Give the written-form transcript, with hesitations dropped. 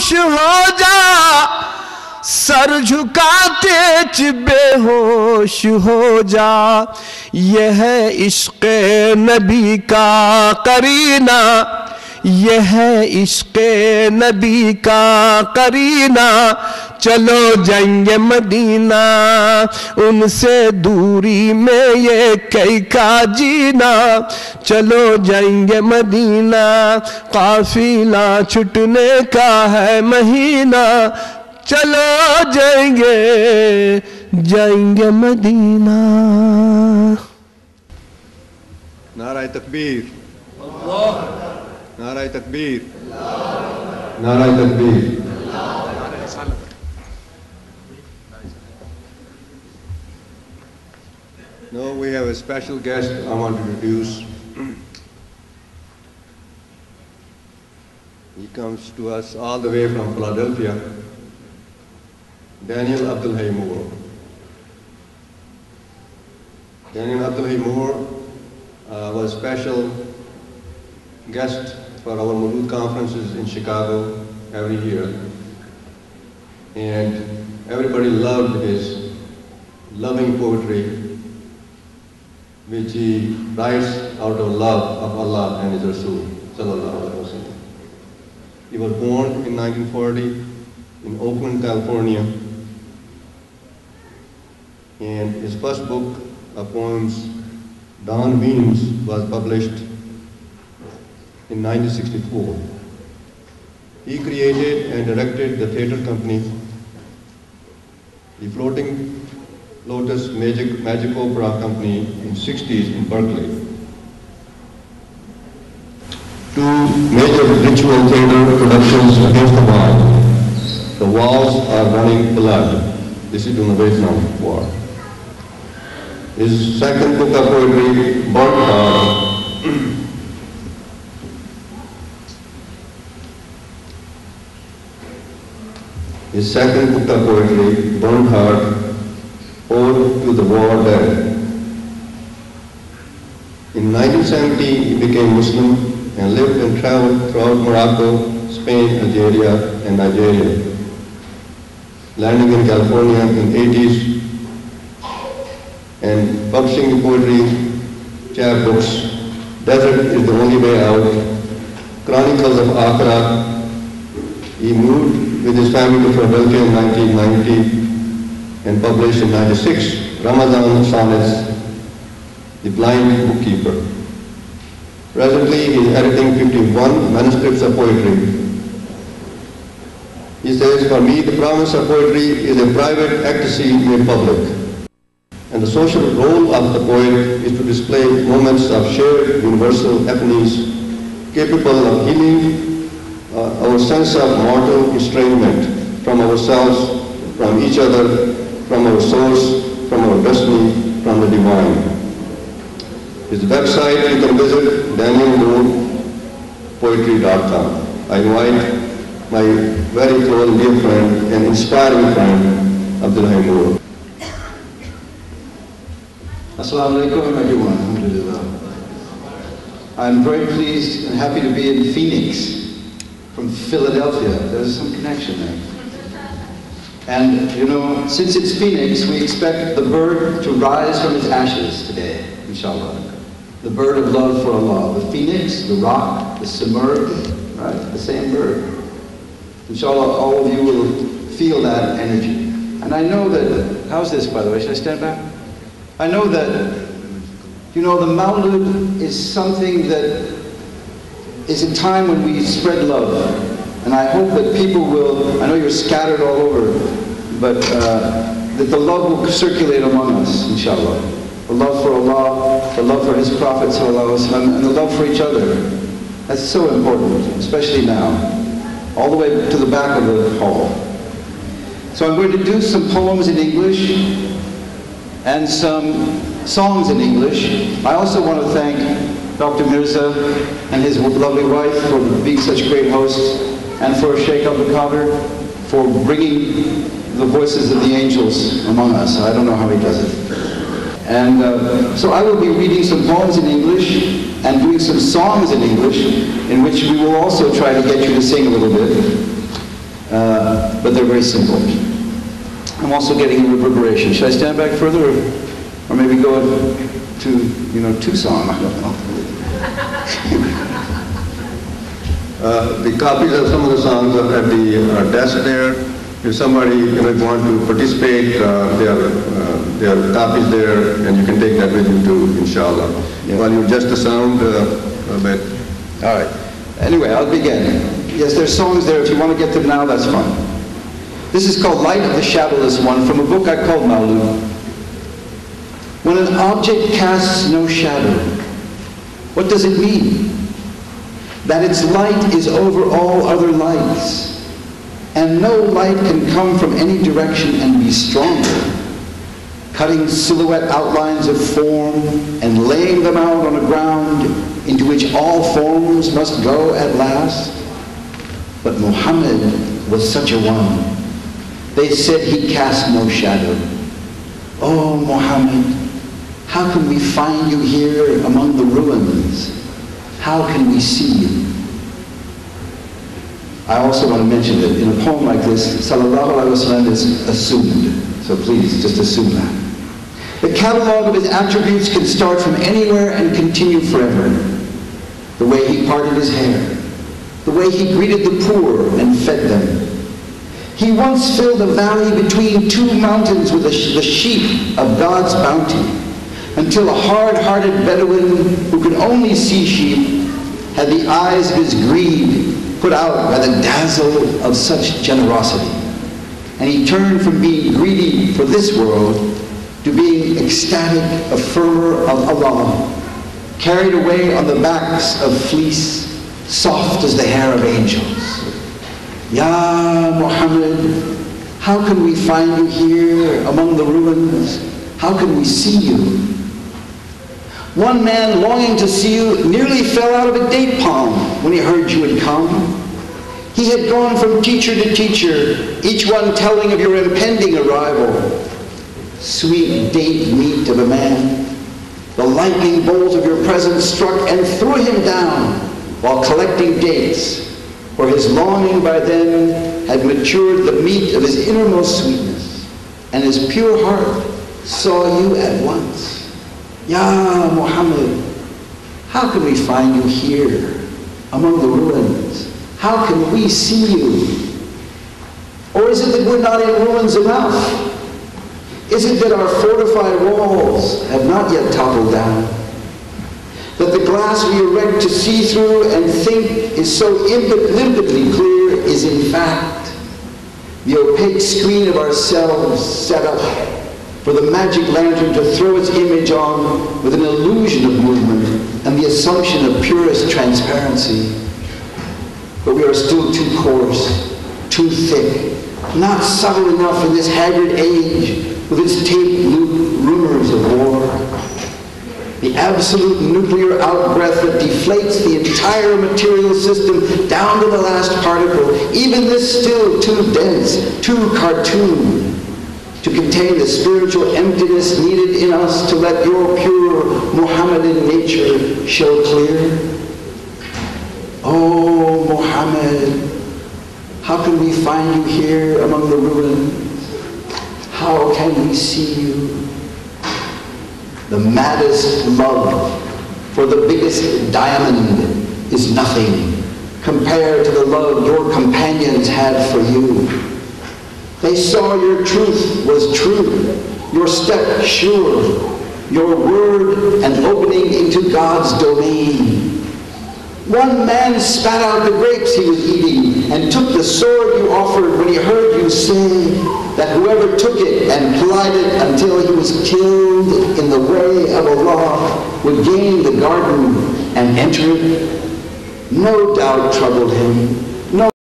खामोश हो जा, सर झुकाते च बेहोश हो जा। यह है इश्क़ नबी का करीना, यह है इश्क़ नबी का करीना। चलो जाएंगे मदीना, उनसे दूरी में ये कई का जीना। चलो जाएंगे मदीना, काफिला छुटने का है महीना। चलो जाएंगे जाएंगे मदीना। नाराए तकबीर, नाराए तकबीर, नाराए तकबीर। Now we have a special guest I want to introduce. He comes to us all the way from Philadelphia, Daniel Abdullah Moore. Daniel Abdullah Moore was special guest for our Mawlid conferences in Chicago every year. And everybody loved his loving poetry, which he writes out of love of Allah and His Rasul, sallallahu alaihi wasallam. He was born in 1940 in Oakland, California, and his first book of poems, Dawn Beams, was published in 1964. He created and directed the theater company, the Floating Lotus Magic Opera Company in the 60s in Berkeley. Two major ritual theater productions against the wall. The walls are running blood. This is during the Vietnam War. His second book of poetry, Burnt Heart, his second book of poetry, Burnt Heart, Ode to the War Dead. In 1970, he became Muslim and lived and traveled throughout Morocco, Spain, Algeria, and Nigeria, landing in California in the 80s and publishing poetry chapbooks. Desert is the Only Way Out, Chronicles of Accra. He moved with his family to Philadelphia in 1990 and published in 96, Ramadan Sonnets, The Blind Bookkeeper. Presently, he is editing 51 manuscripts of poetry. He says, for me, the province of poetry is a private ecstasy made public. And the social role of the poet is to display moments of shared universal epiphanies capable of healing our sense of mortal estrangement from ourselves, from each other, from our source, from our destiny, from the divine. His website you can visit, danielmoorepoetry.com. I invite my very close dear friend and inspiring friend, Abdullah Moore. Assalamu alaikum everyone, alhamdulillah. I'm very pleased and happy to be in Phoenix from Philadelphia. There's some connection there. And you know, since it's Phoenix, we expect the bird to rise from its ashes today, inshallah. The bird of love for Allah. The phoenix, the rock, the simurg, right? The same bird. Inshallah, all of you will feel that energy. And I know that, how's this by the way? Should I stand back? I know that, you know, the Mawlid is something that is a time when we spread love. And I hope that people will, I know you're scattered all over, but that the love will circulate among us, inshallah. The love for Allah, the love for His Prophet, sallallahu alaihi wasallam, and the love for each other. That's so important, especially now. All the way to the back of the hall. So I'm going to do some poems in English and some songs in English. I also want to thank Dr. Mirza and his lovely wife for being such great hosts, and for Sheikh Abdul for bringing the voices of the angels among us. I don't know how he does it. And so I will be reading some poems in English and doing some songs in English, in which we will also try to get you to sing a little bit. but they're very simple. I'm also getting a reverberation. Should I stand back further, or maybe go to, Tucson? I don't know. The copies of some of the songs are at the desk there. If somebody want to participate, there are copies there, and you can take that with you too, inshallah. Yeah. While you adjust the sound a bit. All right. Anyway, I'll begin. Yes, there's songs there. If you want to get them now, that's fine. This is called Light of the Shadowless One, from a book I called Mawlid. When an object casts no shadow, what does it mean? That its light is over all other lights, and no light can come from any direction and be stronger, cutting silhouette outlines of form and laying them out on a ground into which all forms must go at last. But Muhammad was such a one. They said he cast no shadow. Oh Muhammad, how can we find you here among the ruins? How can we see you? I also want to mention that in a poem like this, Sallallahu Alaihi Wasallam is assumed. So please, just assume that. The catalog of his attributes can start from anywhere and continue forever. The way he parted his hair, the way he greeted the poor and fed them. He once filled a valley between two mountains with the sheep of God's bounty, until a hard-hearted Bedouin who could only see sheep had the eyes of his greed put out by the dazzle of such generosity. And he turned from being greedy for this world to being ecstatic affirmer of Allah, carried away on the backs of fleece, soft as the hair of angels. Ya Muhammad, how can we find you here among the ruins? How can we see you? One man longing to see you nearly fell out of a date palm when he heard you had come. He had gone from teacher to teacher, each one telling of your impending arrival. Sweet date meat of a man, the lightning bolt of your presence struck and threw him down while collecting dates, for his longing by then had matured the meat of his innermost sweetness, and his pure heart saw you at once. Ya Muhammad, how can we find you here among the ruins? How can we see you? Or is it that we're not in ruins enough? Is it that our fortified walls have not yet toppled down? That the glass we erect to see through and think is so limpidly clear is in fact the opaque screen of ourselves set up for the magic lantern to throw its image on with an illusion of movement and the assumption of purest transparency. But we are still too coarse, too thick, not subtle enough in this haggard age with its taped rumors of war. The absolute nuclear outbreath that deflates the entire material system down to the last particle, even this still too dense, too cartoon, to contain the spiritual emptiness needed in us to let your pure Muhammadan nature show clear. Oh Muhammad, how can we find you here among the ruins? How can we see you? The maddest love for the biggest diamond is nothing compared to the love your companions had for you. They saw your truth was true, your step sure, your word an opening into God's domain. One man spat out the grapes he was eating and took the sword you offered when he heard you say that whoever took it and plied it until he was killed in the way of Allah would gain the garden and enter it. No doubt troubled him.